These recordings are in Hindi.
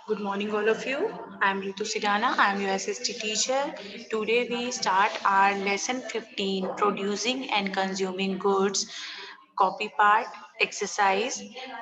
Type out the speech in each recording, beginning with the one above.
Good morning, all of you. I am Ritu Sidana. I am your SST teacher. Today we start our lesson 15, producing and consuming goods. Copy part exercise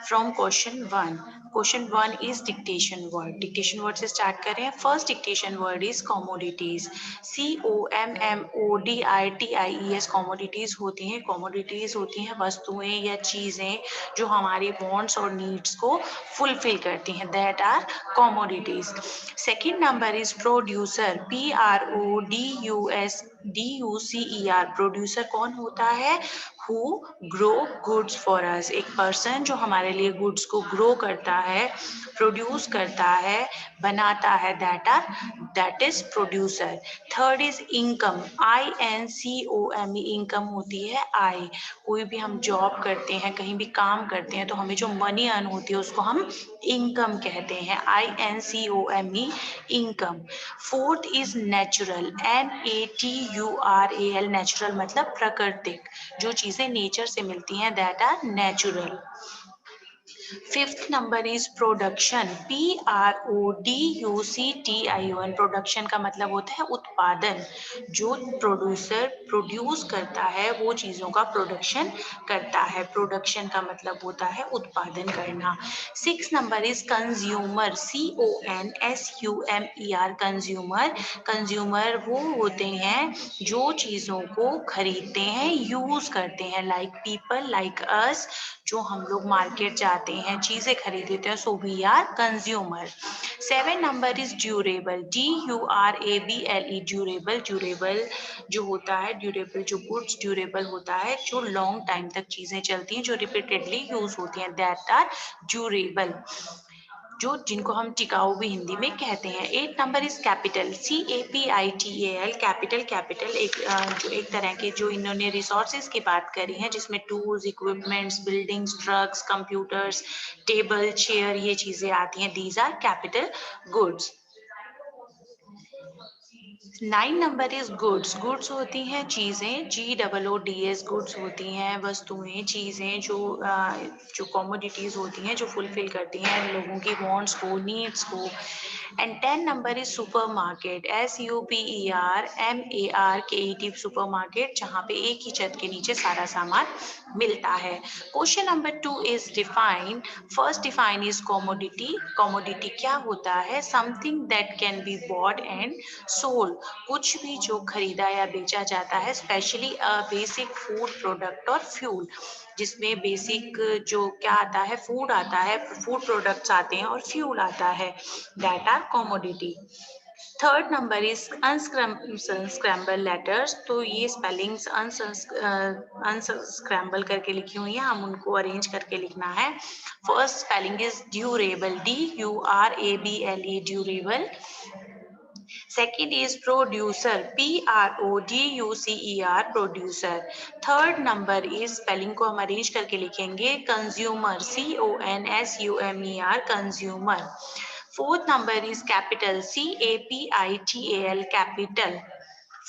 from question 1. Question 1 is dictation word. Dictation word से start करें. First dictation word is commodities. COMMODITIES commodities होती हैं. Commodities होती हैं वस्तुएं या चीजें जो हमारी wants और needs को fulfill करती हैं. That are commodities. Second number is producer. PRODUCER. Producer कौन होता है? Who grow goods for us. एक person जो हमारे लिए goods को grow करता है, produce करता है, बनाता है, that is producer. Third is income. INCOME. income होती है आय. कोई भी हम job करते हैं, कहीं भी काम करते हैं तो हमें जो money earn होती है उसको हम income कहते हैं. INCOME income. Fourth is natural. NATURAL. natural मतलब प्राकृतिक. जो चीजें नेचर से मिलती हैं that are natural. Fifth number is production. PRODUCTION. Production का मतलब होता है उत्पादन. जो प्रोड्यूसर प्रोड्यूस करता है वो चीजों का प्रोडक्शन करता है. प्रोडक्शन का मतलब होता है उत्पादन करना. Six number is consumer. CONSUMER. Consumer. Consumer वो होते हैं जो चीजों को खरीदते हैं, यूज करते हैं. लाइक पीपल, लाइक अस, जो हम लोग मार्केट जाते हैं, चीजें खरीदते हैं, so we are consumer. Seven number is durable. DURABLE. Durable. Durable जो होता है, ड्यूरेबल जो गुड्स ड्यूरेबल होता है, जो लॉन्ग टाइम तक चीजें चलती हैं, जो रिपीटेडली यूज होती हैं, दैट आर ड्यूरेबल. जो जिनको हम टिकाऊ भी हिंदी में कहते हैं. Eight number is capital. CAPITAL. Capital. Capital एक जो एक तरह के जो इन्होंने रिसोर्सेज की बात करी है जिसमें tools, equipments, buildings, trucks, computers, table, chair, ये चीजें आती हैं. These are capital goods. 9 number is goods. Goods होती हैं चीजें. GOODS. गुड्स होती हैं वस्तुएं, चीजें जो कॉमोडिटीज होती हैं, जो फुलफिल करती हैं लोगों की वांट्स को, नीड्स को. And 10 number is super market. SUPERMARKET. Super market जहाँ पे एक ही छत के नीचे सारा सामान मिलता है. Question number 2 is define. First define is commodity. Commodity क्या होता है? Something that can be bought and sold. कुछ भी जो खरीदा या बेचा जाता है, specially a basic food product और फ्यूल, जिसमें बेसिक जो क्या आता है, फूड आता है, फूड प्रोडक्ट्स आते हैं और फ्यूल आता है, that are commodity. Third number is unscramble letters. तो ये स्पेलिंग्स अनस्क्रैम्बल करके लिखी हुई हैं, हम उनको अरेंज करके लिखना है. First spelling is durable. DURABLE. Durable. Second is producer. PRODUCER. Producer. Third number is spelling को हम अरेंज करके लिखेंगे. Consumer. CONSUMER. Consumer. Fourth number is capital. CAPITAL. Capital.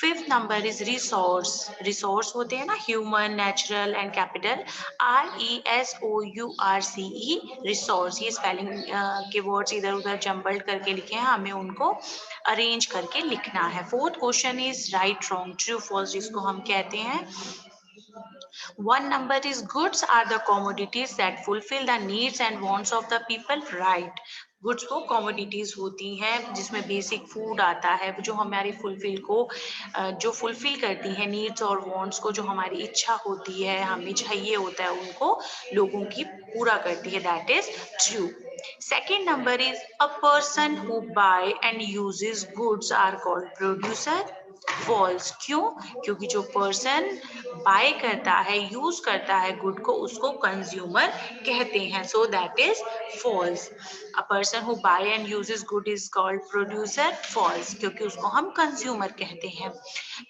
Fifth number is resource. Resource होते हैं ना, human, natural and capital. RESOURCE. Resource. ये स्पेलिंग के वर्ड्स इधर उधर जम्बल्ड करके लिखे हैं, हमें उनको अरेंज करके लिखना है. Fourth question is right, wrong, true, false, जिसको हम कहते हैं. One number is goods are the commodities that fulfill the needs and wants of the people. Right. Goods वो कॉमोडिटीज होती हैं जिसमें बेसिक फूड आता है, जो हमारी फुलफिल को जो फुलफिल करती है नीड्स और वांट्स को, जो हमारी इच्छा होती है, हमें चाहिए होता है, उनको लोगों की पूरा करती है. That is true. Second number is a person who buy and uses goods are called producer. False. क्यों? क्योंकि जो पर्सन बाय करता है, यूज करता है गुड को, उसको कंज्यूमर कहते हैं. So that is false. A person who buy and uses good is called producer. False, क्योंकि उसको हम कंज्यूमर कहते हैं.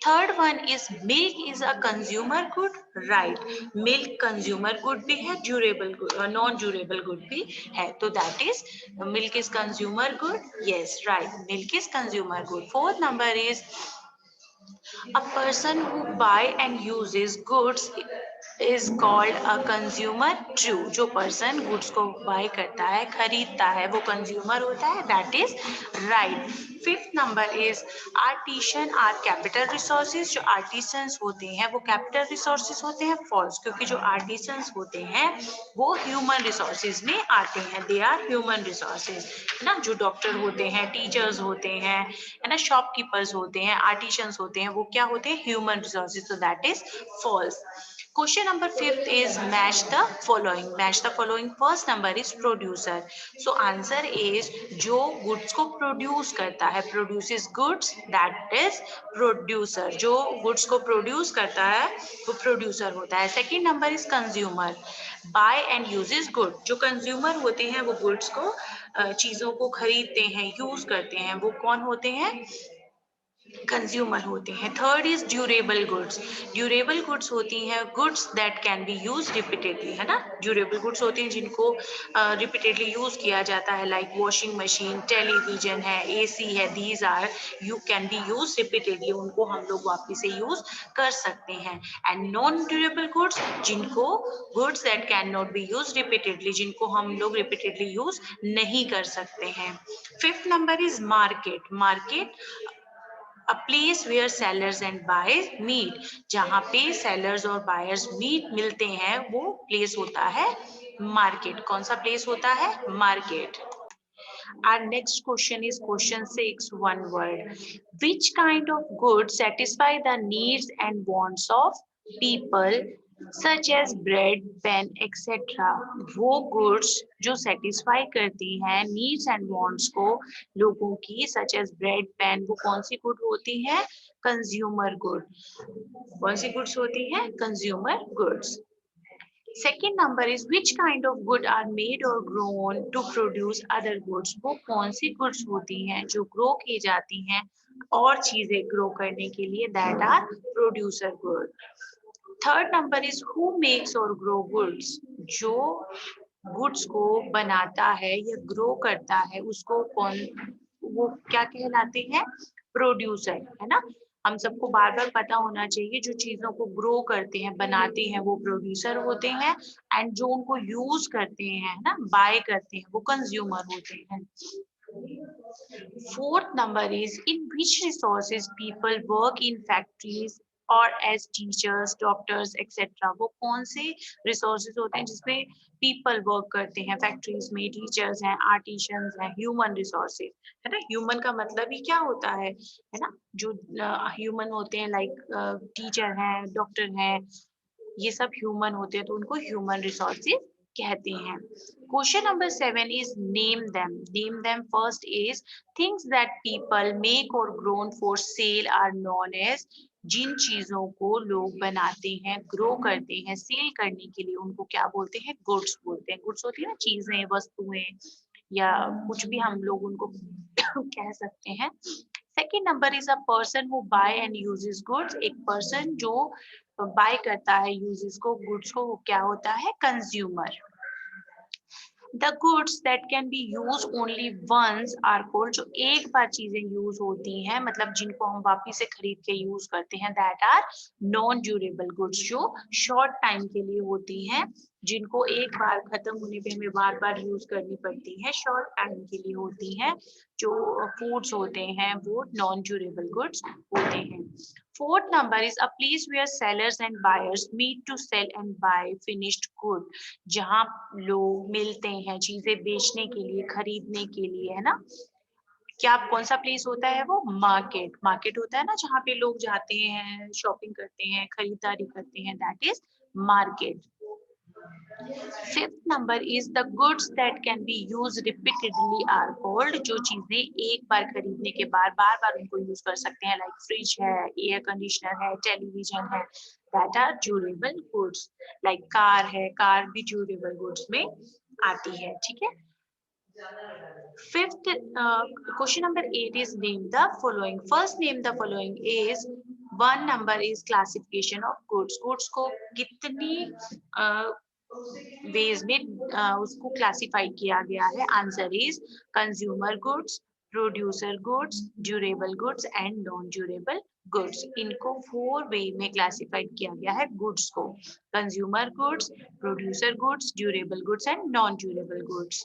Third one is milk is a consumer good. Right. Milk consumer good भी है, durable good, non durable good भी है. तो that is milk is consumer good. Yes, right, milk is consumer good. Fourth number is a person who buy and uses goods is called a consumer. True. जो person goods को buy करता है, खरीदता है, वो consumer होता है. That is right. Fifth number is artisan are capital resources. जो artisans होते हैं वो capital resources होते हैं. False. क्योंकि जो artisans होते हैं वो human resources में आते हैं. They are human resources. है ना, जो डॉक्टर होते हैं, टीचर्स होते हैं, है ना, शॉपकीपर्स होते हैं, आर्टिशंस होते हैं, वो क्या होते हैं? Human resources. So that is false. Question number fifth is match the following. Match the following. First number is producer. So answer is जो goods को produce करता है, produces goods, that is producer. जो goods को produce करता है वो producer होता है. Second number is consumer. Buy and uses good. जो consumer होते हैं वो goods को चीजों को खरीदते हैं, यूज करते हैं, वो कौन होते हैं? कंज्यूमर होते हैं. Third is durable goods. Durable goods होती हैं goods that can be use repeatedly, है ना. ड्यूरेबल गुड्स होती हैं जिनको रिपीटेडली यूज किया जाता है, लाइक वॉशिंग मशीन, टेलीविजन है, एसी है. These are you can be use repeatedly, उनको हम लोग वापिस से यूज कर सकते हैं. एंड नॉन ड्यूरेबल गुड्स, जिनको goods that can not be use repeatedly, जिनको हम लोग रिपीटेडली यूज नहीं कर सकते हैं. Fifth number is market. Market a place where sellers and buyers meet. जहाँ पे sellers और buyers meet मिलते हैं वो place होता है market. कौन सा place होता है? Market. Our next question is question 6, one word. Which kind of goods satisfy the needs and wants of people such as bread, pen, etc. वो goods जो satisfy करती हैं needs and wants को लोगों की, such as bread, pen, वो कौन सी good होती है? Consumer good. कौन सी goods होती है? Consumer goods. Second number is which kind of good are made or grown to produce other goods. वो कौन सी goods होती हैं जो grow की जाती हैं और चीजें grow करने के लिए, that are producer good. Third number is who makes or grow goods. जो goods को बनाता है या grow करता है उसको कौन, वो क्या कहलाते हैं? Producer, है ना. हम सबको बार बार पता होना चाहिए जो चीजों को ग्रो करते हैं, बनाते हैं, वो प्रोड्यूसर होते हैं. एंड जो उनको यूज करते हैं ना, बाय करते हैं, वो कंज्यूमर होते हैं. Fourth number is in which resources people work in factories और as teachers, doctors, etc. वो कौन से resources होते हैं जिसमें people work करते हैं? factories में teachers हैं, artisans हैं, human resources, है ना. human का मतलब ही क्या होता है ना. जो human होते हैं like teacher हैं, doctor हैं, ये सब ह्यूमन होते हैं तो उनको ह्यूमन रिसोर्सेज कहते हैं. Question number 7 is name them. Name them. First is things that people make or grown for sale are known as. जिन चीजों को लोग बनाते हैं, ग्रो करते हैं, सेल करने के लिए, उनको क्या बोलते हैं? गुड्स बोलते हैं. गुड्स होती है ना चीजें, वस्तुएं, या कुछ भी हम लोग उनको कह सकते हैं. Second number is a person who buy and uses goods. एक पर्सन जो बाय करता है, यूजेस को, गुड्स को, वो क्या होता है? Consumer. The goods that can be used only once are called. जो एक बार चीजें यूज होती हैं, मतलब जिनको हम वापिस से खरीद के यूज करते हैं, that are non durable goods. जो शॉर्ट टाइम के लिए होती हैं, जिनको एक बार खत्म होने पे हमें बार बार यूज करनी पड़ती है, शॉर्ट टाइम के लिए होती हैं. जो फूड्स होते हैं वो नॉन ड्यूरेबल गुड्स होते हैं. Fourth number is a place where sellers and buyers meet to sell and buy finished good. जहाँ लोग मिलते हैं चीजें बेचने के लिए, खरीदने के लिए, है ना. क्या कौन सा प्लेस होता है वो? मार्केट. मार्केट होता है ना जहाँ पे लोग जाते हैं, शॉपिंग करते हैं, खरीदारी करते हैं, that is market. Fifth number is the goods that can be used repeatedly are called. जो चीजें एक बार खरीदने के बाद बार बार उनको यूज कर सकते हैं, लाइक फ्रिज है, एयर कंडीशनर है, टेलीविजन है, that are durable goods. Like car है, कार भी durable goods में आती है. ठीक है. Fifth question number 8 is name the following. First name the following is one number is classification of goods. Goods को कितनी वेज में उसको क्लासिफाई किया गया है? Answer is consumer goods, producer goods, durable goods and non durable goods. इनको 4 वे में क्लासिफाइड किया गया है गुड्स को, consumer goods, producer goods, durable goods and non durable goods.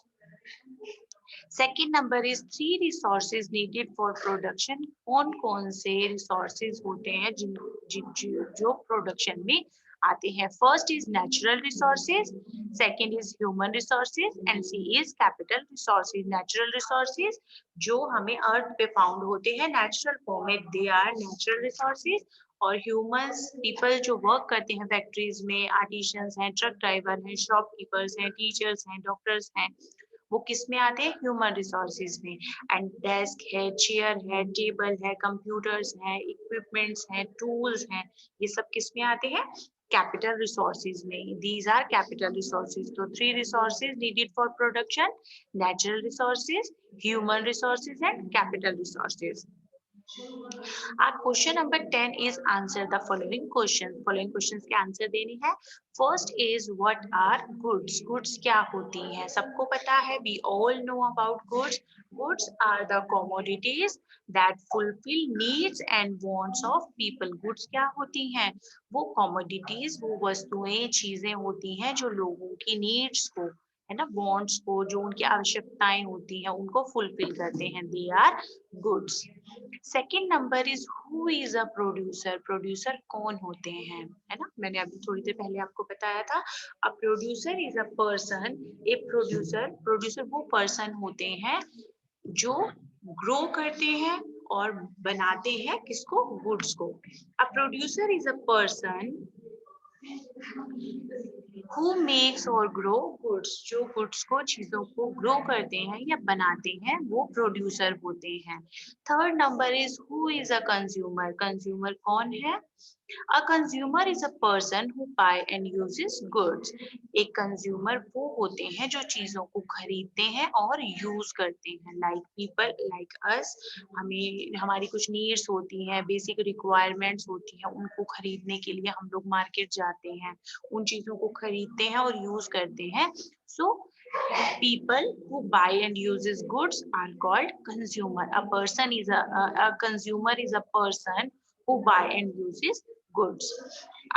Second number is 3 resources needed for production. कौन कौन से रिसोर्सेज होते हैं जो प्रोडक्शन में आते हैं? First is natural resources, second is human resources and C is capital resources. Natural resources जो हमें अर्थ पे फाउंड होते हैं नेचुरल फॉर्म में, दे आर नेचुरल रिसोर्सेज। और ह्यूमंस पीपल जो वर्क करते हैं फैक्ट्रीज में, आर्टिशियंस हैं, ट्रक ड्राइवर हैं, शॉपकीपर्स हैं, टीचर्स हैं, डॉक्टर्स हैं, वो किस में आते हैं? ह्यूमन रिसोर्सेज में। एंड डेस्क है, चेयर है, टेबल है, कंप्यूटर्स है, इक्विपमेंट्स हैं, टूल्स हैं, ये सब किस में आते हैं? कैपिटल रिसोर्सेज में। These are capital resources. तो 3 resources needed for production, natural resources, human resources and capital resources. Our question number 10 is answer the following question. Following questions के आंसर देने हैं। First is what are goods? Goods क्या होती हैं? सबको पता है, we all know about goods. Goods are the commodities that fulfill needs and wants of people. Goods क्या होती हैं? वो commodities, वो वस्तुएं, चीजें होती हैं जो लोगों की needs को, है ना, wants को, जो उनकी आवश्यकताएं होती हैं उनको फुलफिल करते हैं। They are goods. Second number is who is a producer. Producer कौन होते हैं, है ना, मैंने अभी थोड़ी देर पहले आपको बताया था। A producer is a person, a producer, producer वो पर्सन होते हैं जो ग्रो करते हैं और बनाते हैं किसको? गुड्स को। A producer is a person who makes और grow goods, जो गुड्स को, चीजों को ग्रो करते हैं या बनाते हैं, वो प्रोड्यूसर होते हैं। Third number is who is a consumer. Consumer कौन है? A consumer is a person who buy and uses goods. एक कंज्यूमर वो होते हैं जो चीजों को खरीदते हैं और यूज करते हैं। लाइक पीपल लाइक अस, हमें हमारी कुछ नीड्स होती हैं, बेसिक रिक्वायरमेंट्स होती हैं, उनको खरीदने के लिए हम लोग मार्केट जाते हैं, उन चीजों को खरीदते हैं और यूज करते हैं। सो people who buy and uses goods are called consumer. A consumer is a person who buy and uses goods.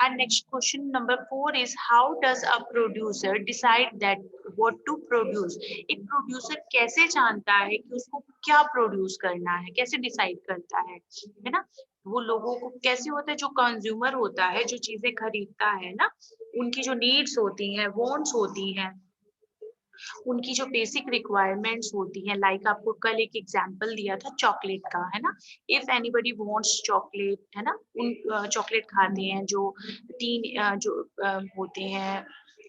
Our next question number 4 is how does a producer decide that what to produce? एक प्रोड्यूसर कैसे जानता है कि उसको क्या प्रोड्यूस करना है, कैसे डिसाइड करता है ना? वो लोगों को कैसे होता है, जो कंज्यूमर होता है, जो चीजें खरीदता है ना, उनकी जो नीड्स होती हैं, वांट्स होती हैं, उनकी जो बेसिक रिक्वायरमेंट्स होती हैं। लाइक आपको कल एक एग्जांपल दिया था चॉकलेट का, है ना, इफ एनीबडी वांट्स चॉकलेट, है ना, उन चॉकलेट खाते हैं जो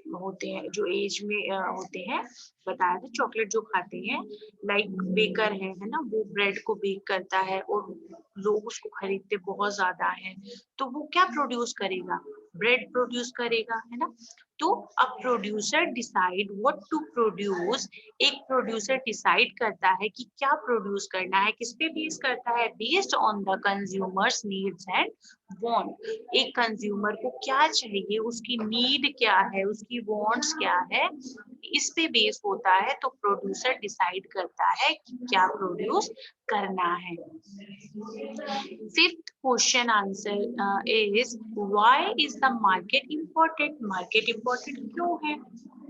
होते हैं जो एज में होते हैं, बताया था, चॉकलेट जो खाते हैं, लाइक बेकर है ना, वो ब्रेड को बेक करता है और लोग उसको खरीदते बहुत ज्यादा है, तो वो क्या प्रोड्यूस करेगा? ब्रेड प्रोड्यूस करेगा, है ना। तो a producer decide what to produce. एक प्रोड्यूसर डिसाइड करता है कि क्या प्रोड्यूस करना है, किस पे बेस करता है? Based on the consumers needs and want. एक कंज्यूमर को क्या चाहिए, उसकी नीड क्या है, उसकी वांट्स क्या है, इस पे बेस होता है। तो प्रोड्यूसर डिसाइड करता है कि क्या प्रोड्यूस करना है। Fifth question answer is why is the market important. Market important क्यों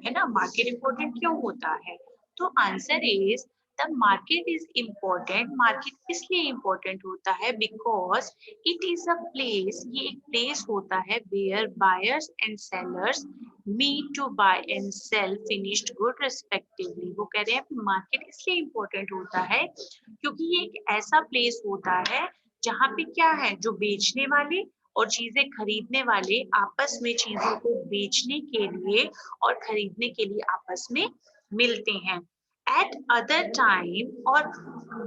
है ना, मार्केट इम्पोर्टेंट क्यों होता है? तो answer is the market is important. Market इसलिए इम्पोर्टेंट होता है because it is a place, ये एक प्लेस होता है where buyers and sellers meet to buy and sell finished good respectively. वो कह रहे हैं मार्केट इसलिए इम्पोर्टेंट होता है क्योंकि ये एक ऐसा प्लेस होता है जहाँ पे क्या है, जो बेचने वाले और चीजें खरीदने वाले आपस में चीजों को बेचने के लिए और खरीदने के लिए आपस में मिलते हैं। एट अदर टाइम, और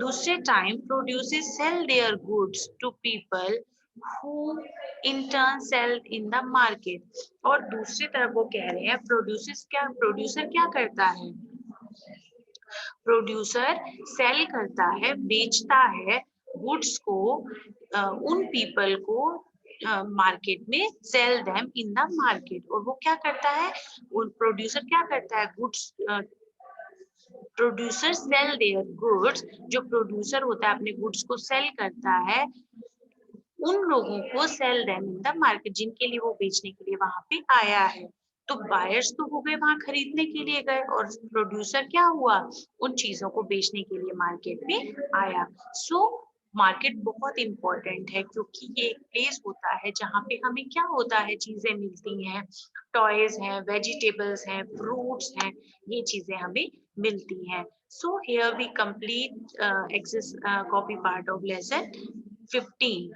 दूसरे time producers sell their goods to people who in turn sell in the market। और दूसरी तरफ वो कह रहे हैं प्रोड्यूसर क्या करता है? प्रोड्यूसर सेल करता है, बेचता है गुड्स को उन पीपल को मार्केट में, sell them in the market. और वो क्या करता है, वो प्रोड्यूसर क्या करता है, goods producer sell their goods, जो प्रोड्यूसर होता है अपने गुड्स को सेल करता है, उन लोगों को sell them in the market, जिनके लिए वो बेचने के लिए वहां पे आया है। तो बायर्स तो हो गए वहां खरीदने के लिए गए, और प्रोड्यूसर क्या हुआ, उन चीजों को बेचने के लिए मार्केट में आया। सो मार्केट बहुत इंपॉर्टेंट है, क्योंकि ये एक प्लेस होता है जहाँ पे हमें क्या होता है, चीजें मिलती हैं, टॉयज हैं, वेजिटेबल्स हैं, फ्रूट्स हैं, ये चीजें हमें मिलती हैं। So here we complete access copy part of lesson 15।